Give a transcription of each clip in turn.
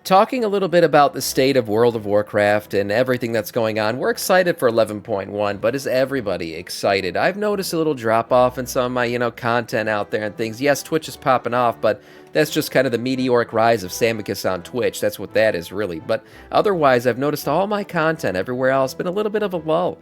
talking a little bit about the state of World of Warcraft and everything that's going on. We're excited for 11.1, but is everybody excited? I've noticed a little drop off in some of my, content out there and things. Yes, Twitch is popping off, but that's just kind of the meteoric rise of Samiccus on Twitch. That's what that is, really. But otherwise, I've noticed all my content everywhere else been a little bit of a lull.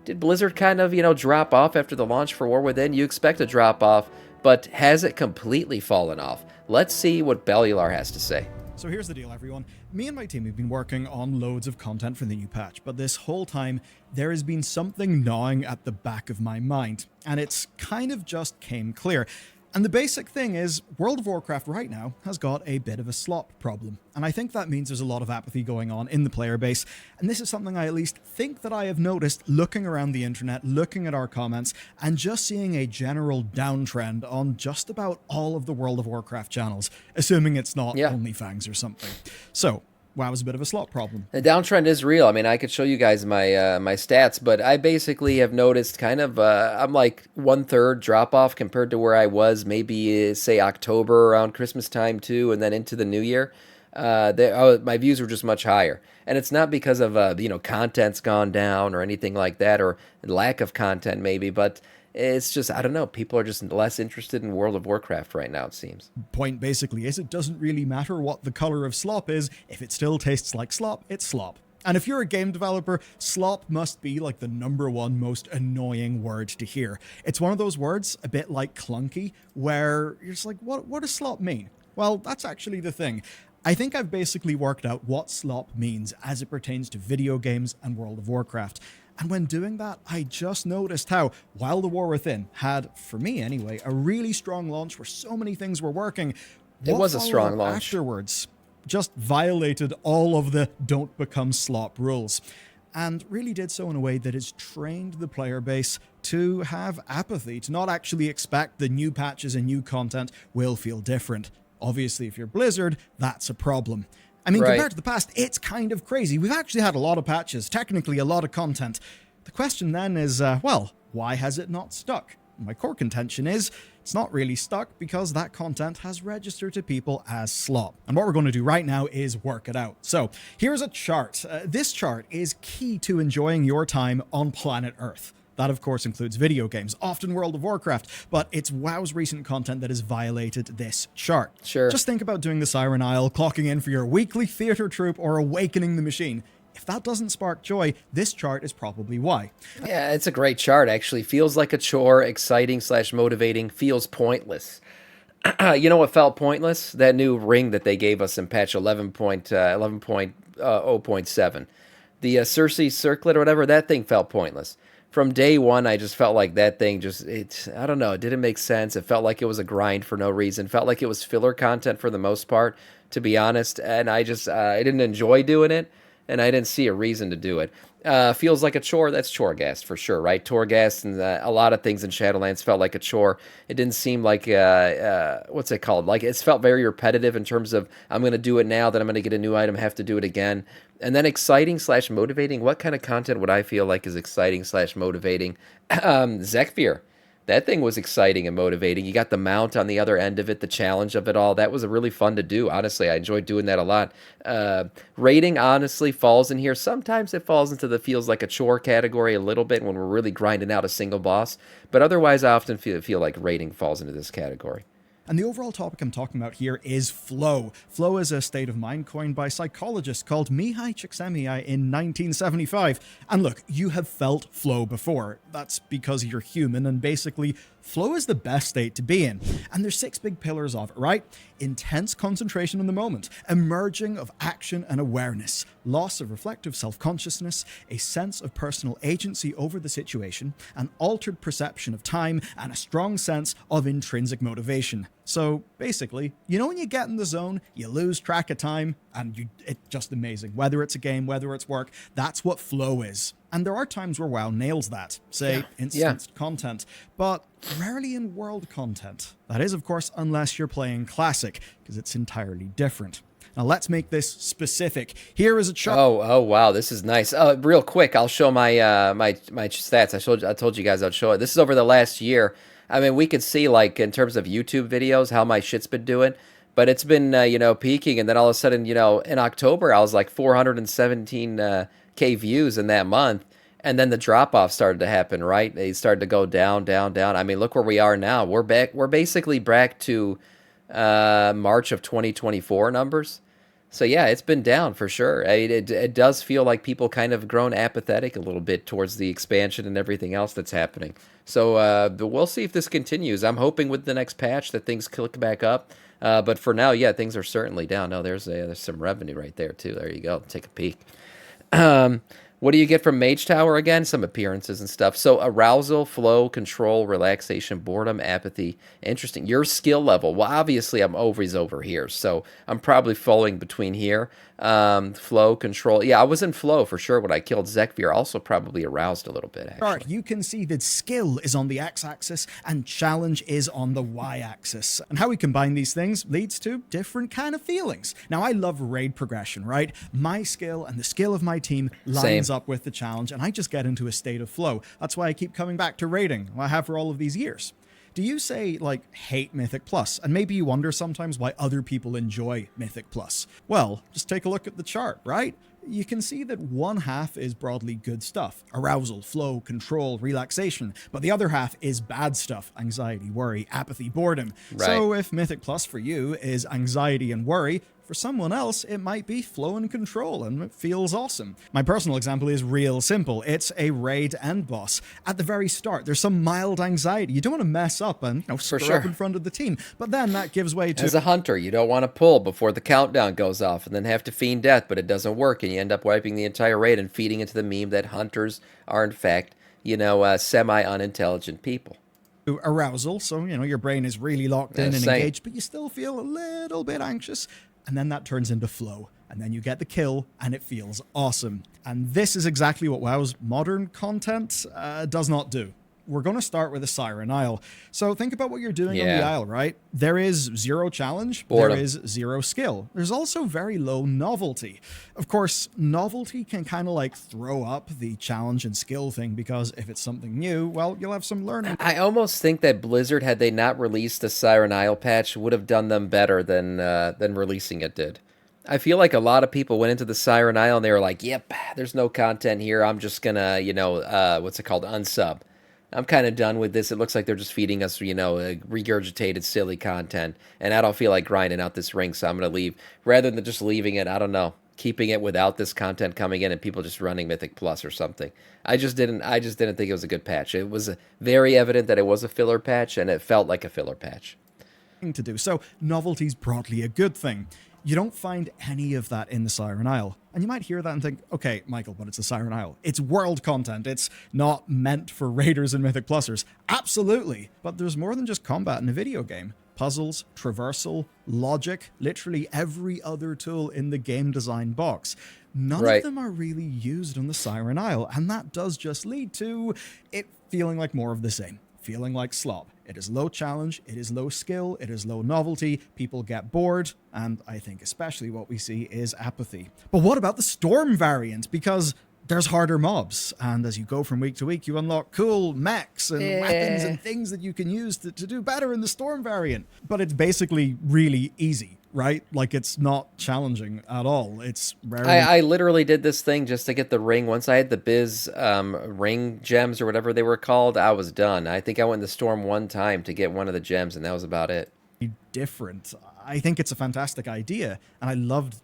Did Blizzard kind of, drop off after the launch for War Within? You expect a drop off, but has it completely fallen off? Let's see what Bellular has to say. So here's the deal, everyone. Me and my team have been working on loads of content for the new patch, but this whole time there has been something gnawing at the back of my mind, and it's kind of just came clear. And the basic thing is, World of Warcraft right now has got a bit of a slop problem. And I think that means there's a lot of apathy going on in the player base. And this is something I at least think that I have noticed looking around the internet, looking at our comments, and just seeing a general downtrend on just about all of the World of Warcraft channels, assuming it's not OnlyFans or something. So, WoW is a bit of a slot problem. The downtrend is real. I mean, I could show you guys my my stats, but I basically have noticed kind of, I'm like 1/3 drop off compared to where I was maybe, say, October around Christmas time too, and then into the new year. My views were just much higher. And it's not because of, content's gone down or anything like that, or lack of content maybe, but it's just, I don't know, people are just less interested in World of Warcraft right now, it seems. Point basically is it doesn't really matter what the color of slop is. If it still tastes like slop, it's slop. And if you're a game developer, slop must be like the #1 most annoying word to hear. It's one of those words, a bit like clunky, where you're just like, what does slop mean? Well, that's actually the thing. I think I've basically worked out what slop means as it pertains to video games and World of Warcraft. And when doing that, I just noticed how, while the War Within had, for me anyway, a really strong launch where so many things were working, it was a strong launch. Afterwards just violated all of the don't become slop rules, and really did so in a way that has trained the player base to have apathy, to not actually expect the new patches and new content will feel different. Obviously, if you're Blizzard, that's a problem. I mean, compared to the past, it's kind of crazy. We've actually had a lot of patches, technically a lot of content. The question then is, well, why has it not stuck? My core contention is, it's not really stuck because that content has registered to people as slop. And what we're going to do right now is work it out. So, here's a chart. This chart is key to enjoying your time on planet Earth. That, of course, includes video games, often World of Warcraft, but it's WoW's recent content that has violated this chart. Sure. Just think about doing the Siren Isle, clocking in for your weekly theater troupe, or awakening the machine. If that doesn't spark joy, this chart is probably why. Yeah, it's a great chart, actually. Feels like a chore, exciting/motivating, feels pointless. You know what felt pointless? That new ring that they gave us in patch 11.0.7. The Circe circlet or whatever, that thing felt pointless. From day one, I just felt like that thing I don't know, it didn't make sense. It felt like it was a grind for no reason. Felt like it was filler content for the most part, to be honest. And I didn't enjoy doing it, and I didn't see a reason to do it. Feels like a chore. That's Choregast for sure, right? Torghast and a lot of things in Shadowlands felt like a chore. It didn't seem like, what's it called? Like, it felt very repetitive in terms of, I'm going to do it now, then I'm going to get a new item, have to do it again. And then exciting/motivating. What kind of content would I feel like is exciting/motivating? Zekfir. That thing was exciting and motivating. You got the mount on the other end of it, the challenge of it all. That was really fun to do. Honestly, I enjoyed doing that a lot. Rating, honestly, falls in here. Sometimes it falls into the feels like a chore category a little bit when we're really grinding out a single boss. But otherwise, I often feel like rating falls into this category. And the overall topic I'm talking about here is flow. Flow is a state of mind coined by a psychologist called Mihai Csikszentmihalyi in 1975. And look, you have felt flow before. That's because you're human, and basically, flow is the best state to be in. And there's 6 big pillars of it, right? Intense concentration in the moment, emerging of action and awareness, loss of reflective self-consciousness, a sense of personal agency over the situation, an altered perception of time, and a strong sense of intrinsic motivation. So basically, when you get in the zone, you lose track of time, and it's just amazing. Whether it's a game, whether it's work, that's what flow is. And there are times where WoW nails that, say, instanced content, but rarely in world content. That is, of course, unless you're playing Classic, because it's entirely different. Now let's make this specific. Here is a chart. Oh wow, this is nice. Real quick, I'll show my my stats. I told you guys I'd show it. This is over the last year. I mean, we could see, like, in terms of YouTube videos, how my shit's been doing. but it's been peaking, and then all of a sudden, in October I was like 417K views in that month, and then the drop off started to happen. Right, they started to go down, down, down. I mean, look where we are now. We're back. We're basically back to March of 2024 numbers. So yeah, it's been down for sure. It does feel like people kind of grown apathetic a little bit towards the expansion and everything else that's happening. So we'll see if this continues. I'm hoping with the next patch that things click back up. But for now, yeah, things are certainly down. No, there's some revenue right there too. There you go. Take a peek. Um, what do you get from Mage Tower again? Some appearances and stuff. So arousal, flow, control, relaxation, boredom, apathy. Interesting. Your skill level. Well, obviously I'm always over here, so I'm probably falling between here. Flow, control. Yeah, I was in flow for sure when I killed Zekvir. Also probably aroused a little bit, actually. You can see that skill is on the x-axis and challenge is on the y-axis. And how we combine these things leads to different kind of feelings. Now, I love raid progression, right? My skill and the skill of my team lines up with the challenge, and I just get into a state of flow. That's why I keep coming back to raiding. I have for all of these years. Do you say, like, hate Mythic Plus? And maybe you wonder sometimes why other people enjoy Mythic Plus. Well, just take a look at the chart, right? You can see that one half is broadly good stuff. Arousal, flow, control, relaxation. But the other half is bad stuff. Anxiety, worry, apathy, boredom. Right. So if Mythic Plus for you is anxiety and worry, for someone else, it might be flow and control, and it feels awesome. My personal example is real simple. It's a raid end boss. At the very start, there's some mild anxiety. You don't want to mess up and screw up in front of the team. But then that gives way to... As a hunter, you don't want to pull before the countdown goes off and then have to fiend death, but it doesn't work, and you end up wiping the entire raid and feeding into the meme that hunters are, in fact, semi-unintelligent people. Arousal, so, your brain is really locked in and engaged, but you still feel a little bit anxious. And then that turns into flow. And then you get the kill, and it feels awesome. And this is exactly what WoW's modern content does not do. We're going to start with the Siren Isle. So think about what you're doing on the Isle, right? There is zero challenge. Boredom. There is zero skill. There's also very low novelty. Of course, novelty can kind of like throw up the challenge and skill thing because if it's something new, well, you'll have some learning. I almost think that Blizzard, had they not released a Siren Isle patch, would have done them better than releasing it did. I feel like a lot of people went into the Siren Isle and they were like, yep, there's no content here. I'm just going to, what's it called, unsub. I'm kind of done with this. It looks like they're just feeding us, regurgitated, silly content. And I don't feel like grinding out this ring, so I'm going to leave. Rather than just leaving it, I don't know, keeping it without this content coming in and people just running Mythic Plus or something. I just didn't think it was a good patch. It was very evident that it was a filler patch, and it felt like a filler patch. To do. So novelty's broadly a good thing. You don't find any of that in the Siren Isle. And you might hear that and think, okay, Michael, but it's the Siren Isle. It's world content. It's not meant for raiders and Mythic Plusers. Absolutely. But there's more than just combat in a video game. Puzzles, traversal, logic, literally every other tool in the game design box. None of them are really used on the Siren Isle. And that does just lead to it feeling like more of the same. Feeling like slop. It is low challenge, it is low skill, it is low novelty, people get bored, and I think especially what we see is apathy. But what about the Storm variant? Because there's harder mobs, and as you go from week to week, you unlock cool mechs and weapons and things that you can use to do better in the Storm variant. But it's basically really easy. Right? Like, it's not challenging at all. It's rarely... I literally did this thing just to get the ring. Once I had the Biz ring gems or whatever they were called, I was done. I think I went in the Storm one time to get one of the gems, and that was about it. Different. I think it's a fantastic idea, and I loved,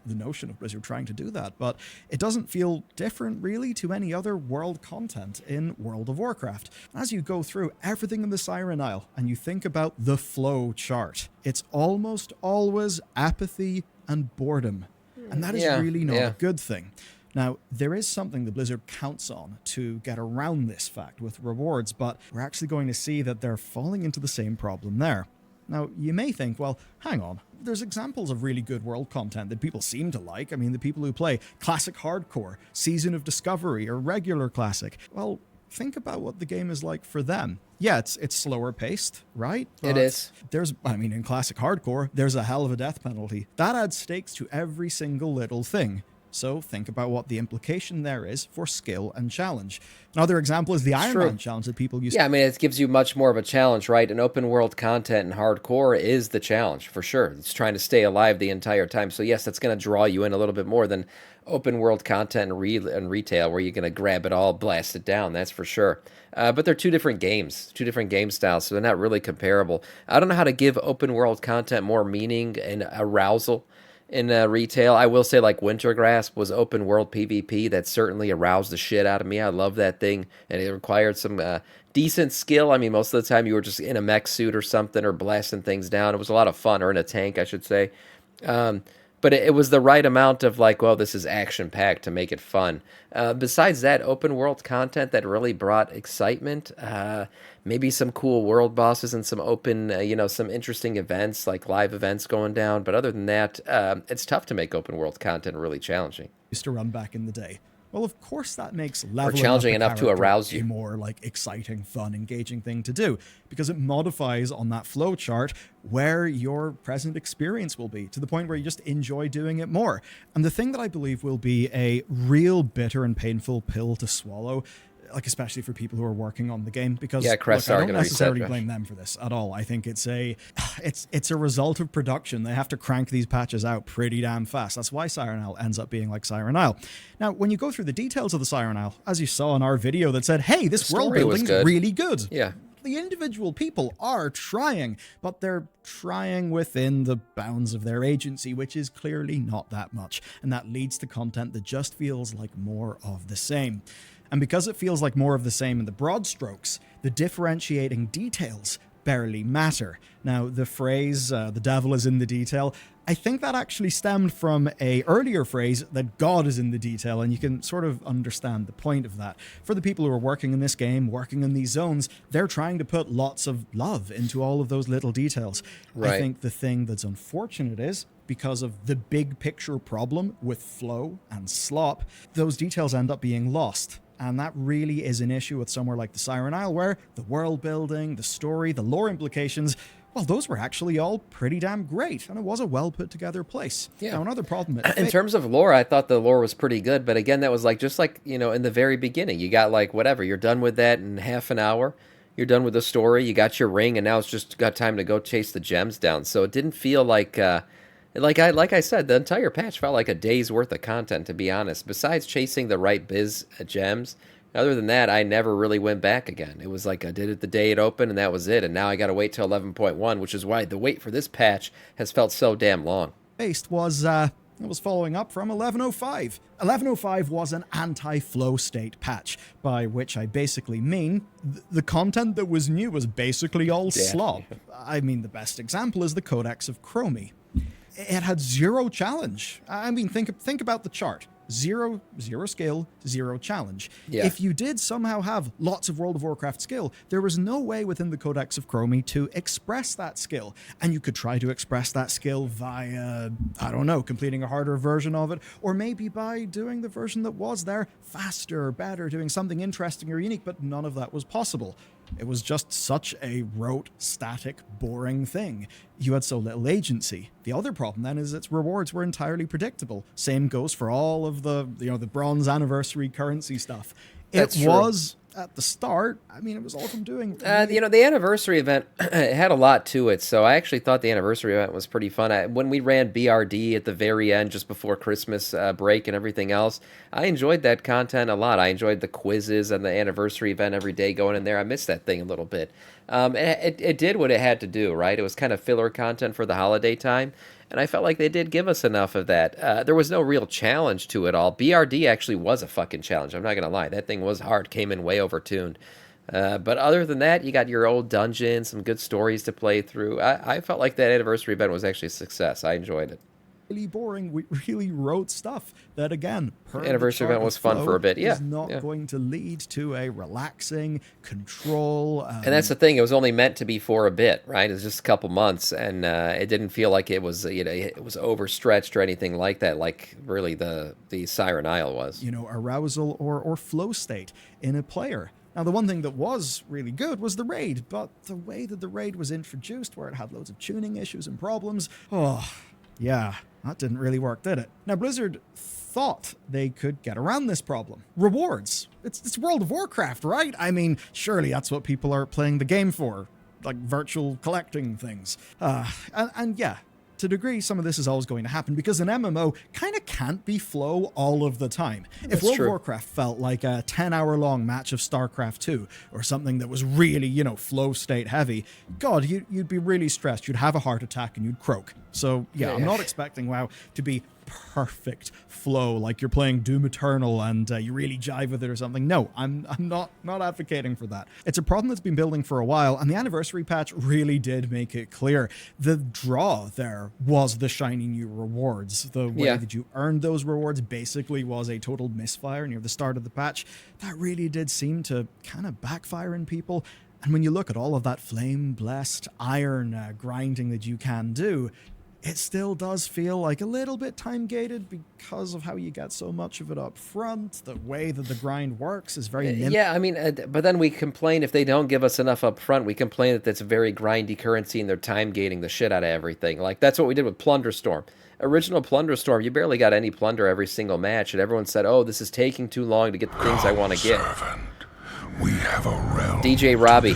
the notion of Blizzard trying to do that, but it doesn't feel different, really, to any other world content in World of Warcraft. As you go through everything in the Siren Isle, and you think about the flow chart, it's almost always apathy and boredom, and that is really not a good thing. Now, there is something that Blizzard counts on to get around this fact with rewards, but we're actually going to see that they're falling into the same problem there. Now, you may think, well, hang on, there's examples of really good world content that people seem to like. I mean, the people who play Classic Hardcore, Season of Discovery, or regular Classic. Well, think about what the game is like for them. Yeah, it's slower paced, right? But it is. In Classic Hardcore, there's a hell of a death penalty. That adds stakes to every single little thing. So think about what the implication there is for skill and challenge. Another example is the Iron True. Man challenge that people used Yeah, I mean, it gives you much more of a challenge, right? And open world content and hardcore is the challenge for sure. It's trying to stay alive the entire time. So yes, that's going to draw you in a little bit more than open world content and retail, where you're going to grab it all, blast it down. That's for sure. But they're two different games, two different game styles, so they're not really comparable. I don't know how to give open world content more meaning and arousal in retail. I will say, like, Wintergrasp was open world PvP. That certainly aroused the shit out of me. I love that thing, and it required some decent skill. I mean, most of the time you were just in a mech suit or something, or blasting things down. It was a lot of fun, or in a tank, I should say. Um, but it was the right amount of, like, well, this is action packed to make it fun. Besides that, open world content that really brought excitement, maybe some cool world bosses and some open, some interesting events, like live events going down. But other than that, it's tough to make open world content really challenging. to run back in the day. Well, of course that makes Or leveling challenging up a enough to character arouse a you. more like exciting, fun, engaging thing to do, because it modifies on that flow chart where your present experience will be, to the point where you just enjoy doing it more. And the thing that I believe will be a real bitter and painful pill to swallow, like especially for people who are working on the game, because Yeah, look, crests I are don't gonna reset, necessarily Josh. blame them for this at all. I think it's a result of production. They have to crank these patches out pretty damn fast. That's why Siren Isle ends up being like Siren Isle. Now, when you go through the details of the Siren Isle, as you saw in our video that said, hey, this world story was building's good. really good. Yeah. The individual people are trying, but they're trying within the bounds of their agency, which is clearly not that much. And that leads to content that just feels like more of the same. And because it feels like more of the same in the broad strokes, the differentiating details barely matter. Now, the phrase, the devil is in the detail, I think that actually stemmed from a earlier phrase that God is in the detail, and you can sort of understand the point of that. For the people who are working in this game, working in these zones, they're trying to put lots of love into all of those little details. Right. I think the thing that's unfortunate is, because of the big picture problem with flow and slop, those details end up being lost. And that really is an issue with somewhere like the Siren Isle, where the world building, the story, the lore implications, well, those were actually all pretty damn great, and it was a well put together place. Yeah. Now, another problem In terms of lore, I thought the lore was pretty good, but again, that was like just like, in the very beginning, you got like whatever, you're done with that in half an hour. You're done with the story, you got your ring, and now it's just got time to go chase the gems down. So it didn't feel like like I said, the entire patch felt like a day's worth of content, to be honest. Besides chasing the right biz gems, other than that, I never really went back again. It was like I did it the day it opened, and that was it. And now I got to wait till 11.1, which is why the wait for this patch has felt so damn long. based was it was following up from 1105. 1105 was an anti-flow state patch, by which I basically mean the content that was new was basically all slop. I mean, the best example is the Codex of Chromie. It had zero challenge. I mean, think about the chart. Zero skill, zero challenge. Yeah. If you did somehow have lots of World of Warcraft skill, there was no way within the Codex of Chromie to express that skill. And you could try to express that skill via, I don't know, completing a harder version of it, or maybe by doing the version that was there faster, better, doing something interesting or unique, but none of that was possible. It was just such a rote, static, boring thing. You had so little agency. The other problem then is its rewards were entirely predictable. Same goes for all of the bronze anniversary currency stuff. That's It true. was at the start. I mean, it was all from doing. The anniversary event it had a lot to it, so I actually thought the anniversary event was pretty fun. When we ran BRD at the very end, just before Christmas break and everything else, I enjoyed that content a lot. I enjoyed the quizzes and the anniversary event every day going in there. I missed that thing a little bit. It did what it had to do, right? It was kind of filler content for the holiday time, and I felt like they did give us enough of that. There was no real challenge to it all. BRD actually was a fucking challenge. I'm not going to lie. That thing was hard, came in way overtuned. But other than that, you got your old dungeon, some good stories to play through. I felt like that anniversary event was actually a success. I enjoyed it. Really boring. We really wrote stuff that, again, per the Anniversary chart event of was fun flow, for a bit. Yeah, is not yeah. going to lead to a relaxing control. And that's the thing. It was only meant to be for a bit, right? It was just a couple months, and it didn't feel like it was, it was overstretched or anything like that. Like really, the Siren Isle was. Arousal or flow state in a player. Now, the one thing that was really good was the raid, but the way that the raid was introduced, where it had loads of tuning issues and problems, Yeah, that didn't really work, did it? Now, Blizzard thought they could get around this problem. Rewards. It's World of Warcraft, right? I mean, surely that's what people are playing the game for. Like virtual collecting things. And yeah, to a degree, some of this is always going to happen because an MMO kind of can't be flow all of the time. If World of Warcraft felt like a 10-hour-long match of StarCraft 2 or something that was really, flow state heavy, God, you'd be really stressed. You'd have a heart attack and you'd croak. So yeah, I'm not expecting WoW to be perfect flow like you're playing Doom Eternal and you really jive with it or something. No, I'm not advocating for that. It's a problem that's been building for a while, and the anniversary patch really did make it clear. The draw there was the shiny new rewards. The way that you earned those rewards basically was a total misfire near the start of the patch. That really did seem to kind of backfire in people. And when you look at all of that flame-blessed iron grinding that you can do, it still does feel like a little bit time-gated because of how you get so much of it up front. The way that the grind works is very... Yeah, I mean, but then we complain if they don't give us enough up front. We complain that it's a very grindy currency and they're time-gating the shit out of everything. Like, that's what we did with Plunderstorm. Original Plunderstorm, you barely got any plunder every single match, and everyone said, oh, this is taking too long to get the things I want to get. We have a realm DJ Robbie,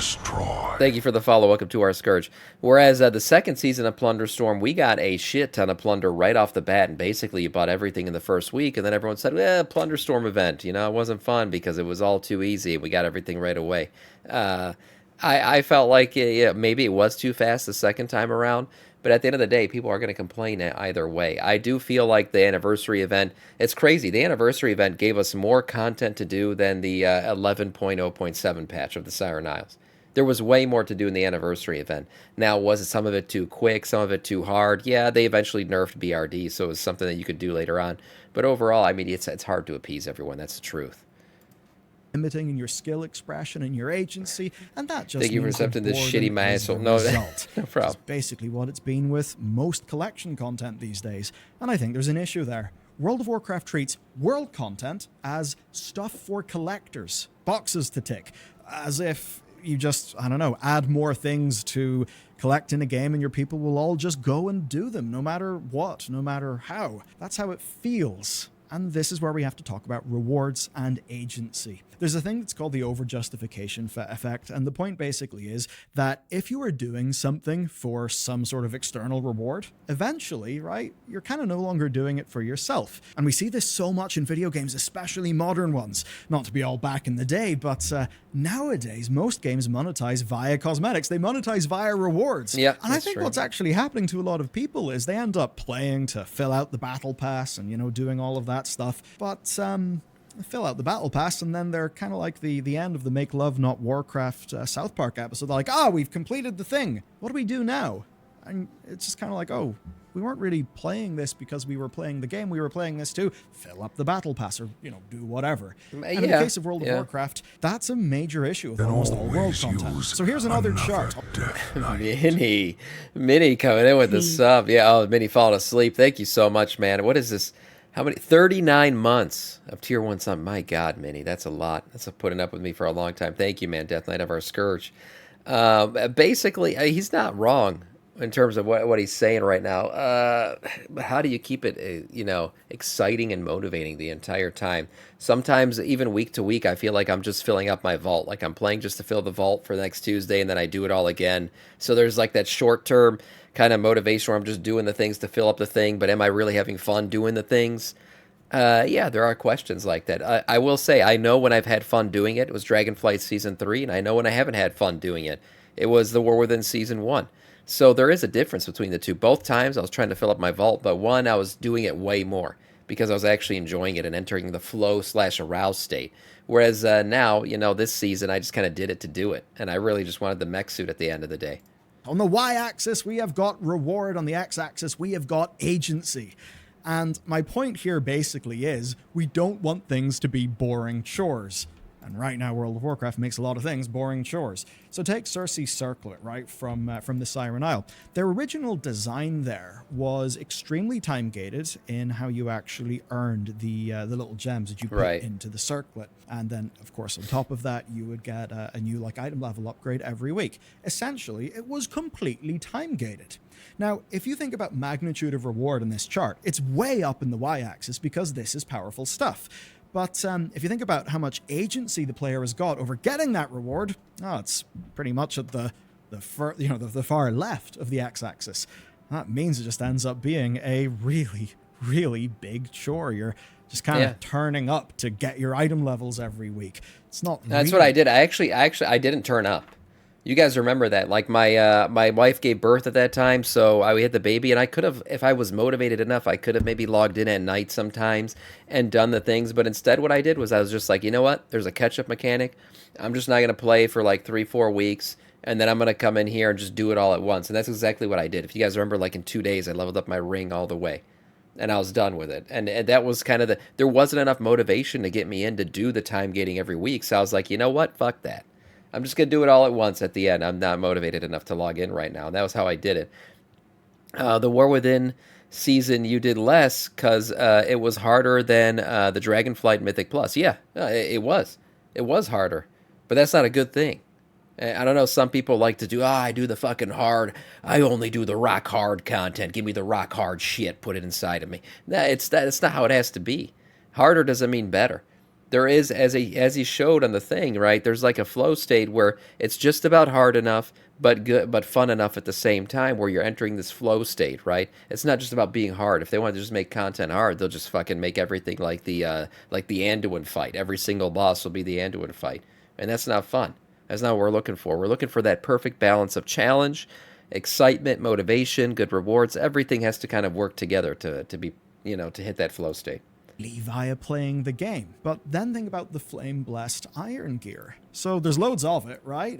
thank you for the follow. Welcome to our Scourge. Whereas the second season of Plunderstorm, we got a shit ton of plunder right off the bat, and basically you bought everything in the first week, and then everyone said, Plunderstorm event. It wasn't fun because it was all too easy. We got everything right away. I felt like maybe it was too fast the second time around, but at the end of the day, people are going to complain either way. I do feel like the anniversary event, it's crazy. The anniversary event gave us more content to do than the 11.0.7 patch of the Siren Isles. There was way more to do in the anniversary event. Now, was it some of it too quick, some of it too hard? Yeah, they eventually nerfed BRD, so it was something that you could do later on. But overall, I mean, it's hard to appease everyone. That's the truth. Limiting in your skill expression and your agency, and that just thank you for accepting this shitty massel. No problem. That's basically what it's been with most collection content these days, and I think there's an issue there. World of Warcraft treats world content as stuff for collectors, boxes to tick, as if you just, add more things to collect in a game and your people will all just go and do them, no matter what, no matter how. That's how it feels. And this is where we have to talk about rewards and agency. There's a thing that's called the overjustification effect, and the point basically is that if you are doing something for some sort of external reward, eventually, right, you're kind of no longer doing it for yourself. And we see this so much in video games, especially modern ones. Not to be all back in the day, but nowadays, most games monetize via cosmetics. They monetize via rewards. Yeah, and I think what's actually happening to a lot of people is they end up playing to fill out the battle pass and, doing all of that stuff. But fill out the battle pass, and then they're kind of like the end of the Make Love Not Warcraft South Park episode. They're like, we've completed the thing. What do we do now? And it's just kind of like, we weren't really playing this because we were playing the game. We were playing this to fill up the battle pass or, do whatever. And in the case of World of Warcraft, that's a major issue with almost all world content. So here's another chart. Minnie coming in with the sub. Yeah, Minnie falling asleep. Thank you so much, man. What is this? How many? 39 months of Tier 1 sub. My God, Minnie, that's a lot. That's putting up with me for a long time. Thank you, man. Death Knight of our Scourge. Basically, he's not wrong in terms of what he's saying right now. But how do you keep it, exciting and motivating the entire time? Sometimes, even week to week, I feel like I'm just filling up my vault. Like I'm playing just to fill the vault for the next Tuesday, and then I do it all again. So there's like that short-term kind of motivation where I'm just doing the things to fill up the thing, but am I really having fun doing the things? Yeah, there are questions like that. I will say, I know when I've had fun doing it. It was Dragonflight Season 3, and I know when I haven't had fun doing it. It was The War Within Season 1. So there is a difference between the two. Both times I was trying to fill up my vault, but one, I was doing it way more because I was actually enjoying it and entering the flow/arouse state. Whereas now, this season, I just kind of did it to do it, and I really just wanted the mech suit at the end of the day. On the y-axis, we have got reward. On the x-axis, we have got agency. And my point here basically is we don't want things to be boring chores. And right now, World of Warcraft makes a lot of things boring chores. So take Cersei's Circlet, right, from the Siren Isle. Their original design there was extremely time-gated in how you actually earned the little gems that you put into the Circlet. And then, of course, on top of that, you would get a new item level upgrade every week. Essentially, it was completely time-gated. Now, if you think about magnitude of reward in this chart, it's way up in the y-axis because this is powerful stuff. But if you think about how much agency the player has got over getting that reward, it's pretty much at the far left of the x-axis. That means it just ends up being a really, really big chore. You're just kind of turning up to get your item levels every week. It's not. That's what I did. I didn't turn up. You guys remember that? Like my wife gave birth at that time, so we had the baby, and I could have, if I was motivated enough, I could have maybe logged in at night sometimes and done the things. But instead, what I did was I was just like, you know what? There's a catch-up mechanic. I'm just not going to play for like 3-4 weeks, and then I'm going to come in here and just do it all at once. And that's exactly what I did. If you guys remember, like in 2 days, I leveled up my ring all the way, and I was done with it. And that was kind of there wasn't enough motivation to get me in to do the time gating every week. So I was like, you know what? Fuck that. I'm just going to do it all at once at the end. I'm not motivated enough to log in right now. And that was how I did it. The War Within season, you did less because it was harder than the Dragonflight Mythic Plus. Yeah, it was. It was harder. But that's not a good thing. I don't know, some people like to do, I do the fucking hard. I only do the rock hard content. Give me the rock hard shit. Put it inside of me. It's not how it has to be. Harder doesn't mean better. There is, as he showed on the thing, right, there's like a flow state where it's just about hard enough, but good, but fun enough at the same time, where you're entering this flow state, right? It's not just about being hard. If they want to just make content hard, they'll just fucking make everything like the Anduin fight. Every single boss will be the Anduin fight. And that's not fun. That's not what we're looking for. We're looking for that perfect balance of challenge, excitement, motivation, good rewards. Everything has to kind of work together to be, to hit that flow state. Via playing the game. But then think about the flame-blessed iron gear. So there's loads of it, right?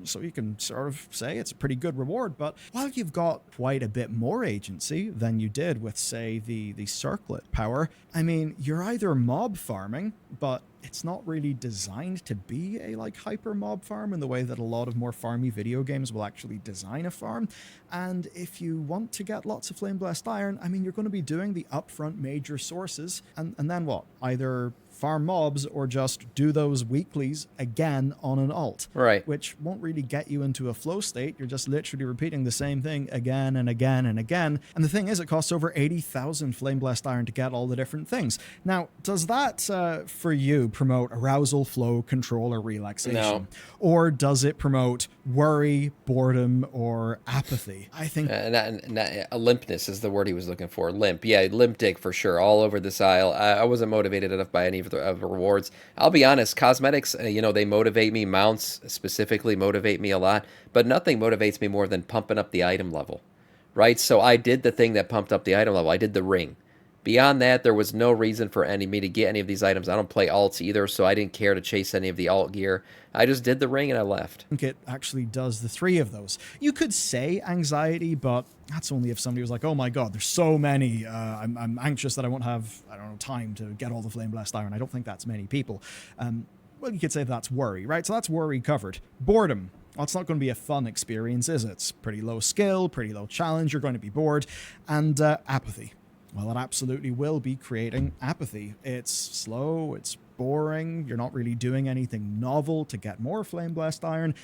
So you can sort of say it's a pretty good reward, but while you've got quite a bit more agency than you did with, say, the circlet power, I mean, you're either mob farming, but it's not really designed to be a hyper mob farm in the way that a lot of more farmy video games will actually design a farm. And if you want to get lots of flame blessed iron, I mean, you're going to be doing the upfront major sources, and then what? Either farm mobs or just do those weeklies again on an alt. Right. Which won't really get you into a flow state. You're just literally repeating the same thing again and again and again. And the thing is, it costs over 80,000 flame blessed iron to get all the different things. Now, does that, for you, promote arousal, flow, control, or relaxation? No. Or does it promote worry, boredom, or apathy? I think... limpness is the word he was looking for. Limp. Yeah, limp dick for sure. All over this aisle. I wasn't motivated enough by any of the rewards. I'll be honest, cosmetics, they motivate me. Mounts specifically motivate me a lot, but nothing motivates me more than pumping up the item level, right? So I did the thing that pumped up the item level. I did the ring. Beyond that, there was no reason for me to get any of these items. I don't play alts either, so I didn't care to chase any of the alt gear. I just did the ring and I left. I think it actually does the three of those. You could say anxiety, but that's only if somebody was like, oh my god, there's so many. I'm anxious that I won't have, time to get all the flame blessed iron. I don't think that's many people. Well, you could say that's worry, right? So that's worry covered. Boredom. Well, it's not going to be a fun experience, is it? It's pretty low skill, pretty low challenge. You're going to be bored. And apathy. Well, it absolutely will be creating apathy. It's slow, it's boring, you're not really doing anything novel to get more flame blessed iron.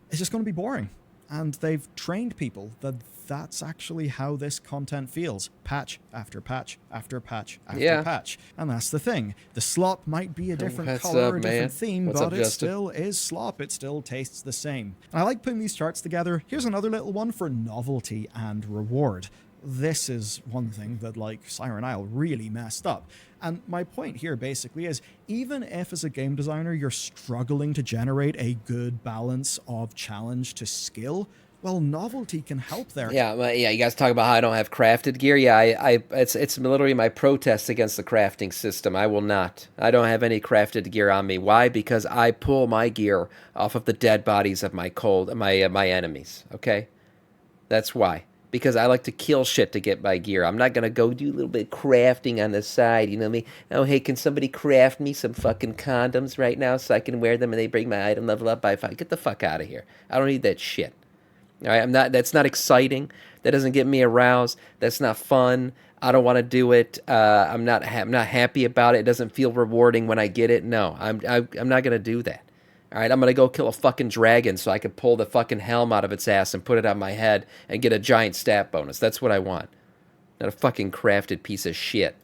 It's just going to be boring. And they've trained people that that's actually how this content feels. Patch after patch after patch after patch. And that's the thing. The slop might be a different color, a different theme, but it still is slop. It still tastes the same. And I like putting these charts together. Here's another little one for novelty and reward. This is one thing that, Siren Isle really messed up. And my point here basically is, even if as a game designer you're struggling to generate a good balance of challenge to skill, well, novelty can help there. Yeah, you guys talk about how I don't have crafted gear. Yeah, it's literally my protest against the crafting system. I will not. I don't have any crafted gear on me. Why? Because I pull my gear off of the dead bodies of my enemies. Okay, that's why. because I like to kill shit to get my gear. I'm not going to go do a little bit of crafting on the side, you know what I mean? Oh, hey, can somebody craft me some fucking condoms right now so I can wear them and they bring my item level up by 5? Get the fuck out of here. I don't need that shit. All right, that's not exciting. That doesn't get me aroused. That's not fun. I don't want to do it. I'm not happy about it. It doesn't feel rewarding when I get it. No, I'm not going to do that. All right, I'm going to go kill a fucking dragon so I can pull the fucking helm out of its ass and put it on my head and get a giant stat bonus. That's what I want. Not a fucking crafted piece of shit.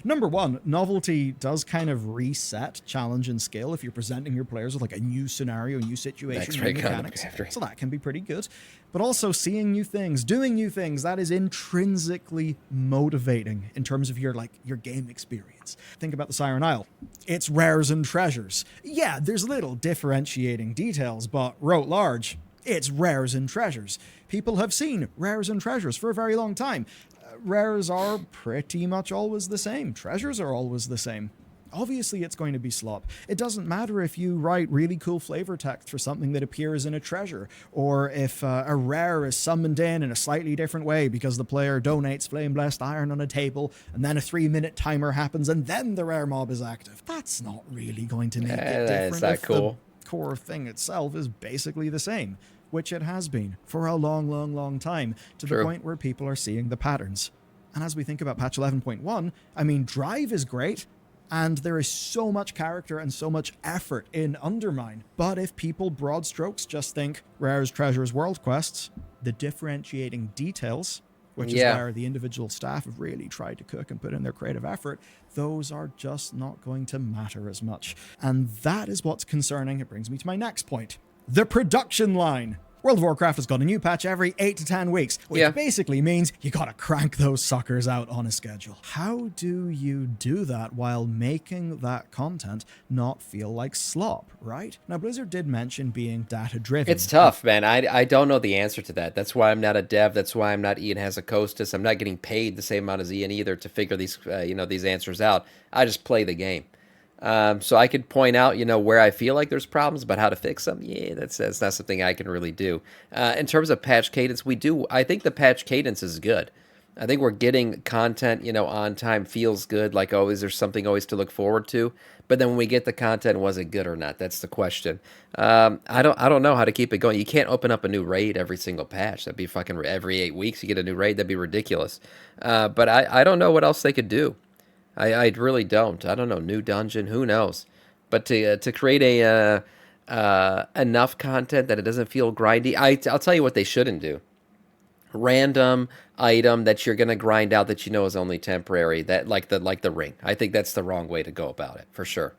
Number one, Novelty does kind of reset challenge and skill if you're presenting your players with like a new scenario, new situation, new mechanics. So that can be pretty good. But also seeing new things, doing new things, that is intrinsically motivating in terms of your game experience. Think about the Siren Isle. It's rares and treasures. Yeah, there's little differentiating details, but wrote large, it's rares and treasures. People have seen rares and treasures for a very long time. Rares are pretty much always the same. Treasures are always the same. Obviously, it's going to be slop. It doesn't matter if you write really cool flavor text for something that appears in a treasure, or if a rare is summoned in a slightly different way because the player donates flame blessed iron on a table, and then a 3-minute timer happens, and then the rare mob is active. That's not really going to make it different. Is that cool? The core thing itself is basically the same, which it has been for a long, long, long time, to the point where people are seeing the patterns. And as we think about patch 11.1, I mean, drive is great, and there is so much character and so much effort in Undermine. But if people broad strokes just think rares, treasures, world quests, the differentiating details, which is where the individual staff have really tried to cook and put in their creative effort, those are just not going to matter as much. And that is what's concerning. It brings me to my next point. The production line. World of Warcraft has got a new patch every 8 to 10 weeks, which basically means you gotta crank those suckers out on a schedule. How do you do that while making that content not feel like slop, right? Now, Blizzard did mention being data-driven. It's tough, man. I don't know the answer to that. That's why I'm not a dev. That's why I'm not Ian Hazacostas. I'm not getting paid the same amount as Ian either to figure these, these answers out. I just play the game. So I could point out, where I feel like there's problems, but how to fix them. Yeah, that's not something I can really do. In terms of patch cadence, I think the patch cadence is good. I think we're getting content, on time, feels good. Like always, there's something always to look forward to. But then when we get the content, was it good or not? That's the question. I don't know how to keep it going. You can't open up a new raid every single patch. That'd be fucking every 8 weeks you get a new raid. That'd be ridiculous. But I don't know what else they could do. I really don't. I don't know. New dungeon, who knows? But to create enough content that it doesn't feel grindy, I'll tell you what they shouldn't do. Random item that you're gonna grind out that is only temporary. That like the ring. I think that's the wrong way to go about it for sure.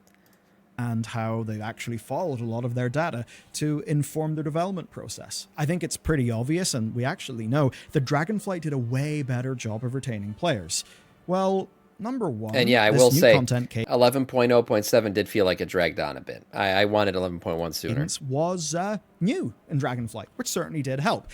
And how they've actually followed a lot of their data to inform their development process. I think it's pretty obvious, and we actually know that Dragonflight did a way better job of retaining players. Well, number one, and I will say 11.0.7 did feel like it dragged on a bit. I wanted 11.1 sooner. Was new in Dragonflight, which certainly did help.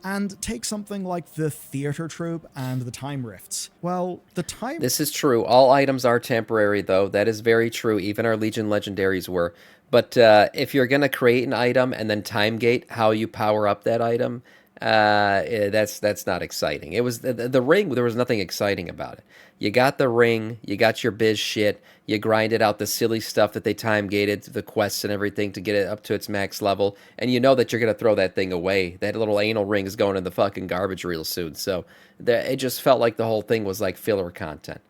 And take something like the theater troupe and the time rifts. Well, this is true. All items are temporary, though. That is very true. Even our Legion legendaries were. But if you're going to create an item and then time gate how you power up that item, that's not exciting. It was the ring. There was nothing exciting about it. You got the ring, you got your biz shit, you grinded out the silly stuff that they time gated, the quests and everything to get it up to its max level, and you know that you're gonna throw that thing away. That little anal ring is going in the fucking garbage real soon. So it just felt like the whole thing was like filler content.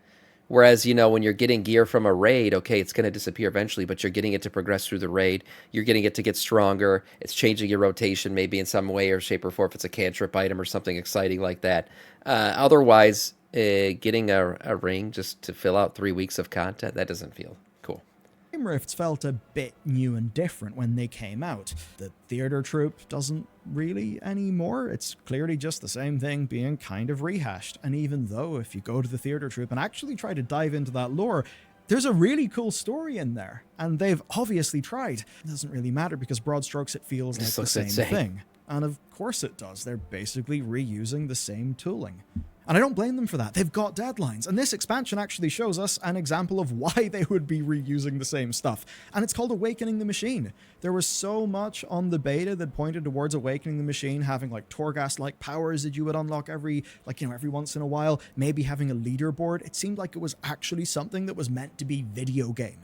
Whereas, when you're getting gear from a raid, okay, it's going to disappear eventually, but you're getting it to progress through the raid. You're getting it to get stronger. It's changing your rotation maybe in some way or shape or form if it's a cantrip item or something exciting like that. Otherwise, getting a ring just to fill out 3 weeks of content, that doesn't feel cool. Time Rifts felt a bit new and different when they came out. The theater troupe doesn't really anymore. It's clearly just the same thing being kind of rehashed. And even though if you go to the theater troupe and actually try to dive into that lore, there's a really cool story in there. And they've obviously tried. It doesn't really matter because broad strokes it feels like the same thing. And of course it does. They're basically reusing the same tooling. And I don't blame them for that. They've got deadlines. And this expansion actually shows us an example of why they would be reusing the same stuff. And it's called Awakening the Machine. There was so much on the beta that pointed towards Awakening the Machine, having like Torghast-like powers that you would unlock every once in a while, maybe having a leaderboard. It seemed like it was actually something that was meant to be video game,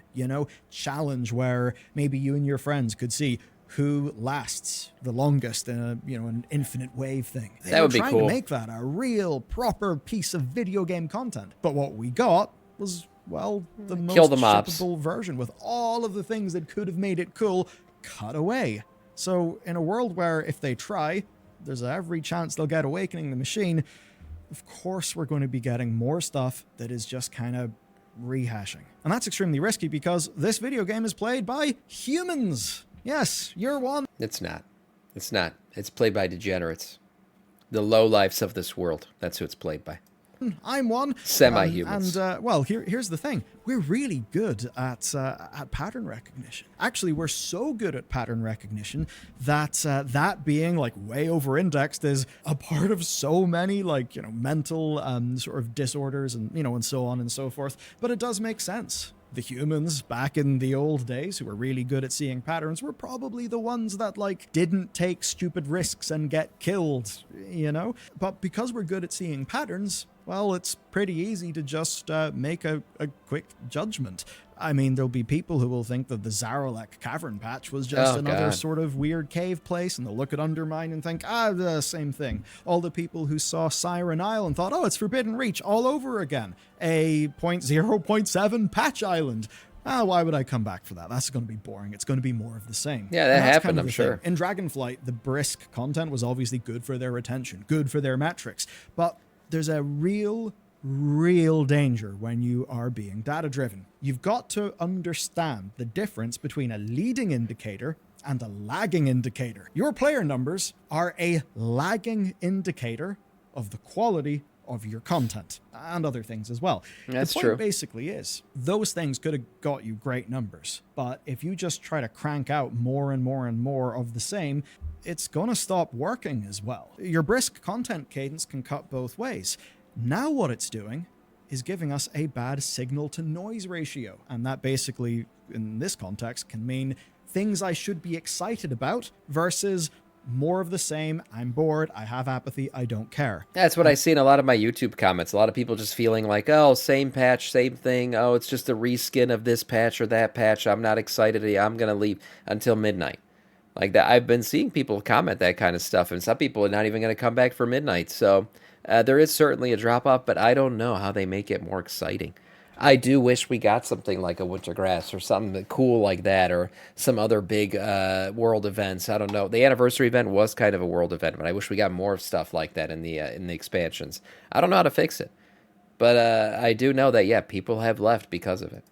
challenge where maybe you and your friends could see who lasts the longest in an infinite wave thing. They would be trying cool. to make that a real proper piece of video game content. But what we got was, well, the most Kill the mobs. shippable version with all of the things that could have made it cool cut away. So in a world where if they try, there's every chance they'll get Awakening the Machine, of course we're going to be getting more stuff that is just kind of rehashing. And that's extremely risky because this video game is played by humans. Yes, you're one. It's not. It's not. It's played by degenerates. The lowlifes of this world. That's who it's played by. I'm one. Semi-humans. Well, here's the thing. We're really good at pattern recognition. Actually, we're so good at pattern recognition that that being like way over-indexed is a part of so many mental sort of disorders and so on and so forth. But it does make sense. The humans back in the old days who were really good at seeing patterns were probably the ones that didn't take stupid risks and get killed, But because we're good at seeing patterns, well, it's pretty easy to just make a quick judgment. I mean, there'll be people who will think that the Zaralek Cavern Patch was just another sort of weird cave place, and they'll look at Undermine and think, the same thing. All the people who saw Siren Isle and thought, it's Forbidden Reach all over again. A 0.7 patch island. Why would I come back for that? That's going to be boring. It's going to be more of the same. Yeah, that happened, I'm sure. Thing. In Dragonflight, the brisk content was obviously good for their retention, good for their metrics, but there's a real danger when you are being data-driven. You've got to understand the difference between a leading indicator and a lagging indicator. Your player numbers are a lagging indicator of the quality of your content and other things as well. That's the point true. Basically is those things could have got you great numbers, but if you just try to crank out more and more and more of the same, it's going to stop working as well. Your brisk content cadence can cut both ways. Now what it's doing is giving us a bad signal-to-noise ratio. And that basically, in this context, can mean things I should be excited about versus more of the same. I'm bored. I have apathy. I don't care. That's what I see in a lot of my YouTube comments. A lot of people just feeling like, same patch, same thing. It's just a reskin of this patch or that patch. I'm not excited. I'm going to leave until midnight. Like that. I've been seeing people comment that kind of stuff, and some people are not even going to come back for midnight. So there is certainly a drop-off, but I don't know how they make it more exciting. I do wish we got something like a Wintergrass or something cool like that, or some other big world events. I don't know. The anniversary event was kind of a world event, but I wish we got more stuff like that in the expansions. I don't know how to fix it, but I do know that, people have left because of it.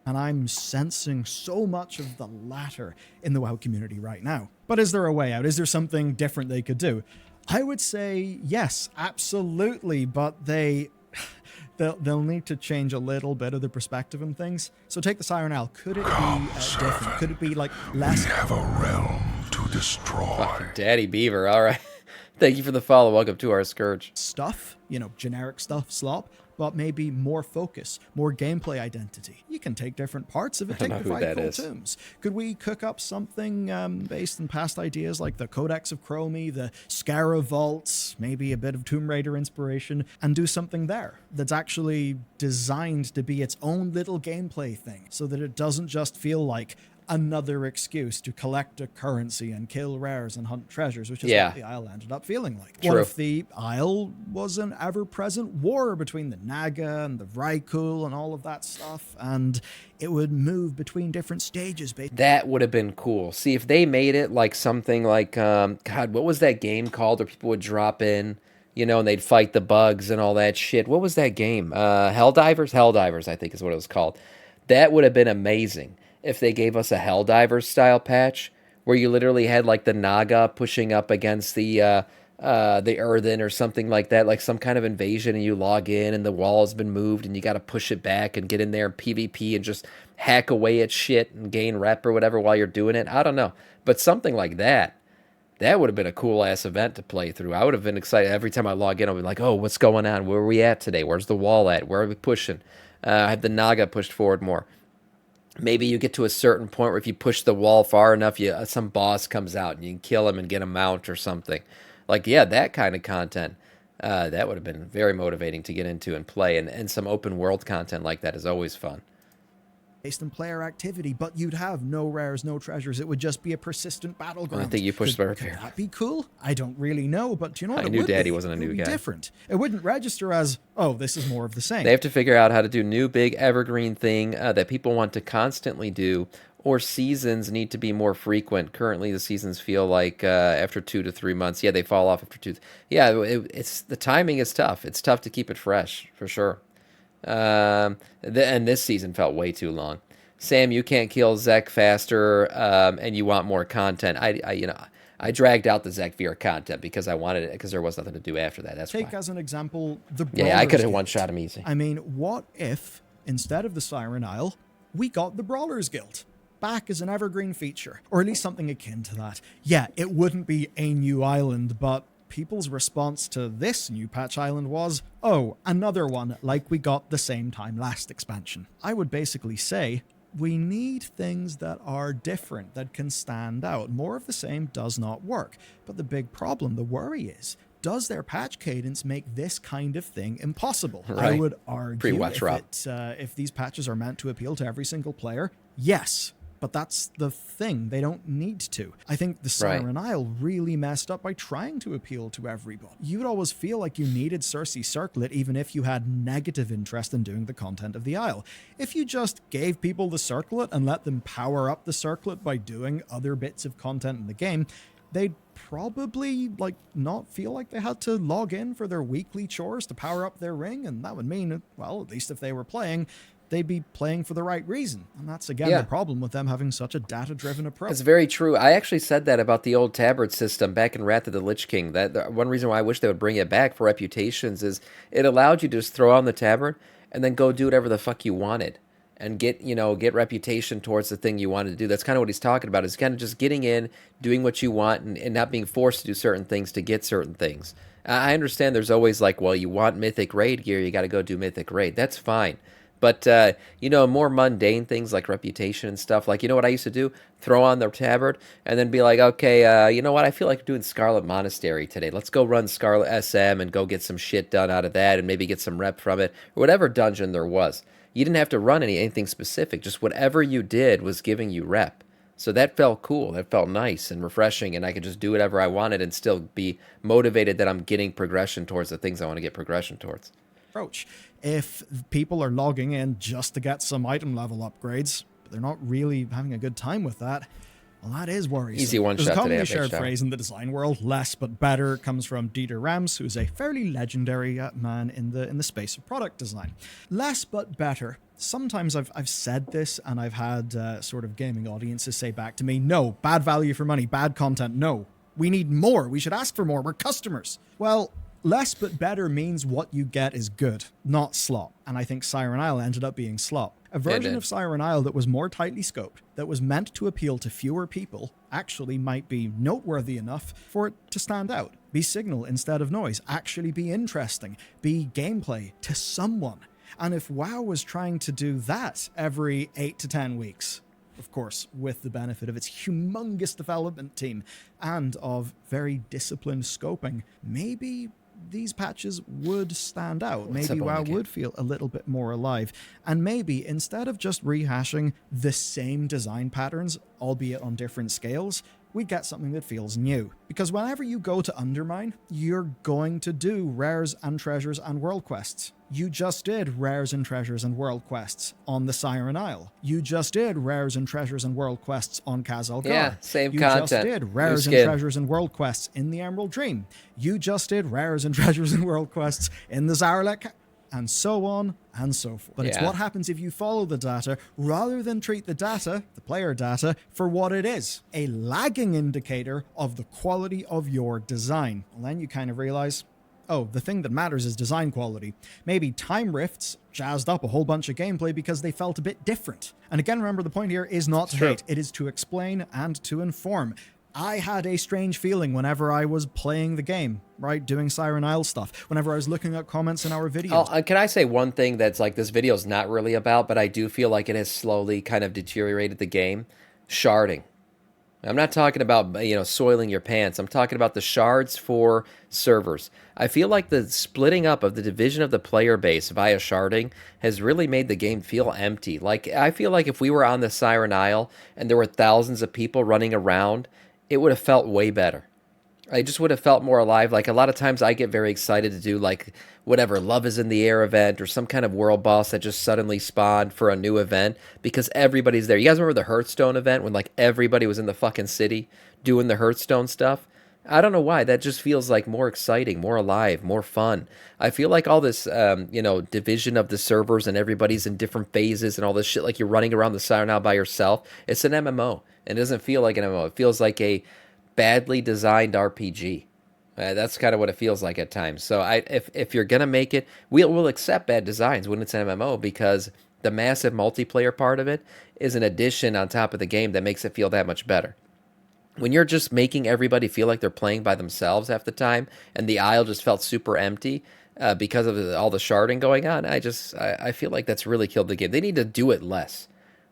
And I'm sensing so much of the latter in the WoW community right now. But is there a way out? Is there something different they could do? I would say yes, absolutely, but they'll need to change a little bit of the perspective and things. So take the Siren Isle. Could it be different? Could it be less? We have a realm to destroy. Fucking Daddy Beaver, all right. Thank you for the follow. Welcome to our Scourge. Stuff, generic stuff, slop, but maybe more focus, more gameplay identity. You can take different parts of it. Take the five cool tombs. Could we cook up something based in past ideas like the Codex of Chromie, the Scara Vaults, maybe a bit of Tomb Raider inspiration, and do something there that's actually designed to be its own little gameplay thing, so that it doesn't just feel like another excuse to collect a currency and kill rares and hunt treasures, which is what the Isle ended up feeling like. True. What if the Isle was an ever-present war between the Naga and the Vrykul and all of that stuff, and it would move between different stages? That would have been cool. See, if they made it like something like, God, what was that game called where people would drop in, and they'd fight the bugs and all that shit? What was that game? Helldivers? Helldivers, I think is what it was called. That would have been amazing if they gave us a Helldivers style patch where you literally had like the Naga pushing up against the Earthen or something like that, like some kind of invasion, and you log in and the wall has been moved and you got to push it back and get in there and PvP and just hack away at shit and gain rep or whatever while you're doing it. I don't know. But something like that That would have been a cool ass event to play through. I would have been excited every time I log in. I'll be like, "Oh, what's going on? Where are we at today? Where's the wall at? Where are we pushing?" I have the Naga pushed forward more. Maybe you get to a certain point where if you push the wall far enough, some boss comes out and you can kill him and get a mount or something. Like, yeah, that kind of content. That would have been very motivating to get into and play. And some open world content like that is always fun. Based on player activity, but you'd have no rares, no treasures. It would just be a persistent battleground. I think you pushed the Could that be cool? I don't really know, but do you know what I it knew would Daddy be? wasn't a It would new be guy. different. It wouldn't register as, oh, this is more of the same. They have to figure out how to do new big evergreen thing that people want to constantly do, or seasons need to be more frequent. Currently, the seasons feel like after 2 to 3 months. Yeah, they fall off after 2. Yeah, it's the timing is tough. It's tough to keep it fresh for sure. And this season felt way too long. Sam, you can't kill Zek faster, and you want more content. I dragged out the Zekvir content because I wanted it because there was nothing to do after that. That's Take why. as an example the Yeah, I could have Brawlers one Guild. shot him easy. I mean, what if instead of the Siren Isle, we got the Brawlers Guild back as an evergreen feature, or at least something akin to that? Yeah, it wouldn't be a new island, but people's response to this new patch island was, oh, another one like we got the same time last expansion. I would basically say, we need things that are different, that can stand out. More of the same does not work. But the big problem, the worry is, does their patch cadence make this kind of thing impossible? Right. I would argue Pre-watch Rob. if these patches are meant to appeal to every single player, yes. But that's the thing. They don't need to. I think the Siren Isle really messed up by trying to appeal to everybody. You would always feel like you needed Cersei Circlet even if you had negative interest in doing the content of the Isle. If you just gave people the Circlet and let them power up the Circlet by doing other bits of content in the game, they'd probably not feel like they had to log in for their weekly chores to power up their ring, and that would mean, well, at least if they were playing, they'd be playing for the right reason. And that's, again, the problem with them having such a data-driven approach. It's very true. I actually said that about the old tabard system back in Wrath of the Lich King. That one reason why I wish they would bring it back for reputations is it allowed you to just throw on the tabard and then go do whatever the fuck you wanted and get reputation towards the thing you wanted to do. That's kind of what he's talking about, is kind of just getting in, doing what you want, and not being forced to do certain things to get certain things. I understand there's always well, you want Mythic Raid gear, you got to go do Mythic Raid. That's fine. But, more mundane things like reputation and stuff, what I used to do? Throw on the tabard and then be like, okay, you know what? I feel like doing Scarlet Monastery today. Let's go run Scarlet SM and go get some shit done out of that and maybe get some rep from it, or whatever dungeon there was. You didn't have to run anything specific. Just whatever you did was giving you rep. So that felt cool. That felt nice and refreshing, and I could just do whatever I wanted and still be motivated that I'm getting progression towards the things I want to get progression towards. Approach. If people are logging in just to get some item level upgrades, but they're not really having a good time with that, well, that is worrisome. Easy one There's shot a commonly today, shared phrase in the design world, less but better, comes from Dieter Rams, who's a fairly legendary man in the space of product design. Less but better. Sometimes I've said this, and I've had sort of gaming audiences say back to me, no, bad value for money, bad content, no. We need more. We should ask for more. We're customers. Well, less but better means what you get is good, not slop. And I think Siren Isle ended up being slop. A version of Siren Isle that was more tightly scoped, that was meant to appeal to fewer people, actually might be noteworthy enough for it to stand out. Be signal instead of noise. Actually be interesting. Be gameplay to someone. And if WoW was trying to do that every 8 to 10 weeks, of course, with the benefit of its humongous development team and of very disciplined scoping, maybe these patches would stand out. Maybe WoW would feel a little bit more alive. And maybe instead of just rehashing the same design patterns, albeit on different scales, we get something that feels new. Because whenever you go to Undermine, you're going to do rares and treasures and world quests. You just did rares and treasures and world quests on the Siren Isle. You just did rares and treasures and world quests on Khazal-Gar. Yeah, same you content. You just did rares and treasures and world quests in the Emerald Dream. You just did rares and treasures and world quests in the Zaralek, and so on and so forth. But it's what happens if you follow the data rather than treat the data, the player data, for what it is, a lagging indicator of the quality of your design. Well, then you kind of realize, oh, the thing that matters is design quality. Maybe Time Rifts jazzed up a whole bunch of gameplay because they felt a bit different. And again, remember, the point here is not to hate. It is to explain and to inform. I had a strange feeling whenever I was playing the game, right? Doing Siren Isle stuff. Whenever I was looking at comments in our videos. Can I say one thing that's like this video's not really about, but I do feel like it has slowly kind of deteriorated the game? Sharding. I'm not talking about, soiling your pants. I'm talking about the shards for servers. I feel like the splitting up of the division of the player base via sharding has really made the game feel empty. Like, I feel like if we were on the Siren Isle and there were thousands of people running around, it would have felt way better. I just would have felt more alive. Like, a lot of times I get very excited to do, like, whatever, Love is in the Air event or some kind of world boss that just suddenly spawned for a new event because everybody's there. You guys remember the Hearthstone event when, like, everybody was in the fucking city doing the Hearthstone stuff? I don't know why. That just feels, like, more exciting, more alive, more fun. I feel like all this, division of the servers and everybody's in different phases and all this shit, like you're running around the Siren Isle by yourself. It's an MMO. It doesn't feel like an MMO. It feels like a badly designed RPG. That's kind of what it feels like at times. So if you're gonna make it, we'll accept bad designs when it's an MMO because the massive multiplayer part of it is an addition on top of the game that makes it feel that much better. When you're just making everybody feel like they're playing by themselves half the time, and the Isle just felt super empty because of all the sharding going on, I feel like that's really killed the game. They need to do it less.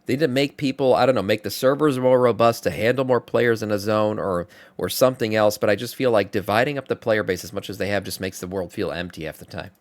They need to make people, I don't know, make the servers more robust to handle more players in a zone or something else. But I just feel like dividing up the player base as much as they have just makes the world feel empty half the time.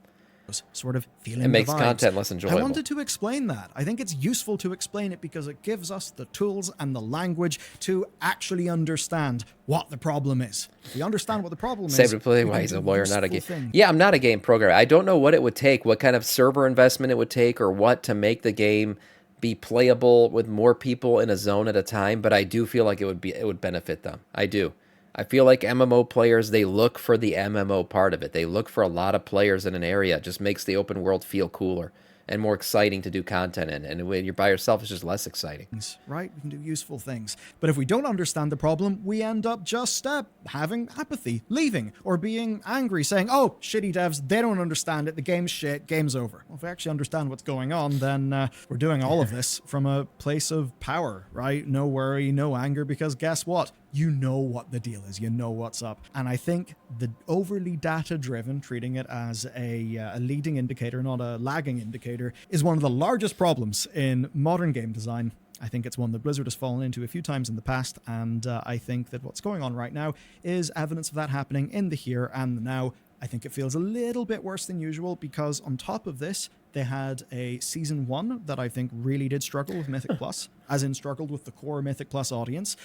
Sort of feeling it makes the vibes. Content less enjoyable. I wanted to explain that. I think it's useful to explain it because it gives us the tools and the language to actually understand what the problem is. If we understand what the problem Save is, to play why he's a lawyer, not a game. Yeah, I'm not a game programmer. I don't know what it would take, what kind of server investment it would take, or what to make the game be playable with more people in a zone at a time. But I do feel like it would benefit them. I do. I feel like MMO players, they look for the MMO part of it. They look for a lot of players in an area. It just makes the open world feel cooler and more exciting to do content in. And when you're by yourself, it's just less exciting. Right? We can do useful things. But if we don't understand the problem, we end up just having apathy, leaving, or being angry, saying, oh, shitty devs, they don't understand it. The game's shit. Game's over. Well, if we actually understand what's going on, then we're doing all of this from a place of power, right? No worry, no anger, because guess what? You know what the deal is. You know what's up. And I think the overly data-driven, treating it as a leading indicator, not a lagging indicator, is one of the largest problems in modern game design. I think it's one that Blizzard has fallen into a few times in the past, and I think that what's going on right now is evidence of that happening in the here and the now. I think it feels a little bit worse than usual because on top of this, they had a Season 1 that I think really did struggle with Mythic Plus, as in struggled with the core Mythic Plus audience.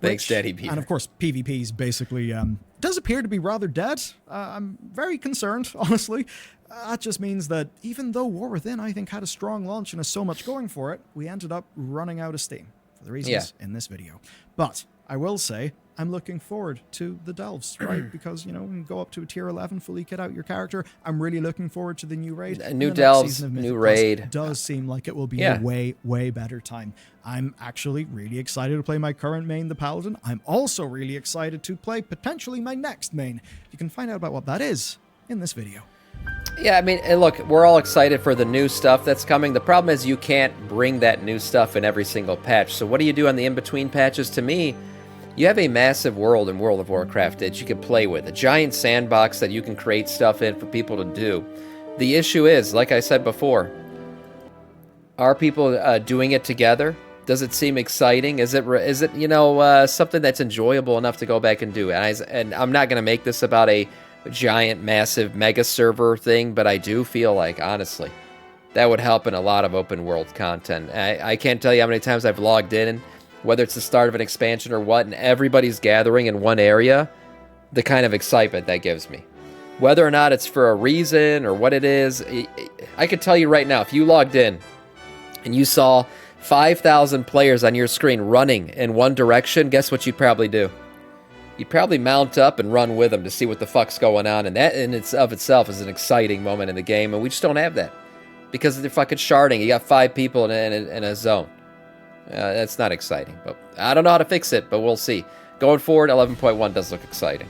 Thanks, Daddy Beaver. And of course, PvP's basically does appear to be rather dead. I'm very concerned, honestly. That just means that even though War Within, I think, had a strong launch and has so much going for it, we ended up running out of steam for the reasons in this video. But I will say, I'm looking forward to the delves, right? Because, you can go up to a tier 11, fully kit out your character. I'm really looking forward to the new raid. New delves, new raid. It does seem like it will be a way, way better time. I'm actually really excited to play my current main, the Paladin. I'm also really excited to play potentially my next main. You can find out about what that is in this video. Yeah, I mean, and look, we're all excited for the new stuff that's coming. The problem is you can't bring that new stuff in every single patch. So what do you do on the in-between patches? To me, you have a massive world in World of Warcraft that you can play with, a giant sandbox that you can create stuff in for people to do. The issue is, like I said before, are people doing it together? Does it seem exciting? Is it something that's enjoyable enough to go back and do? And I'm not going to make this about a giant, massive mega server thing, but I do feel like, honestly, that would help in a lot of open world content. I can't tell you how many times I've logged in, whether it's the start of an expansion or what, and everybody's gathering in one area, the kind of excitement that gives me. Whether or not it's for a reason or what it is, I could tell you right now, if you logged in and you saw 5,000 players on your screen running in one direction, guess what you'd probably do? You'd probably mount up and run with them to see what the fuck's going on, and that in itself is an exciting moment in the game, and we just don't have that because they're fucking sharding. You got 5 people in a zone. That's not exciting, but I don't know how to fix it, but we'll see. Going forward, 11.1 does look exciting.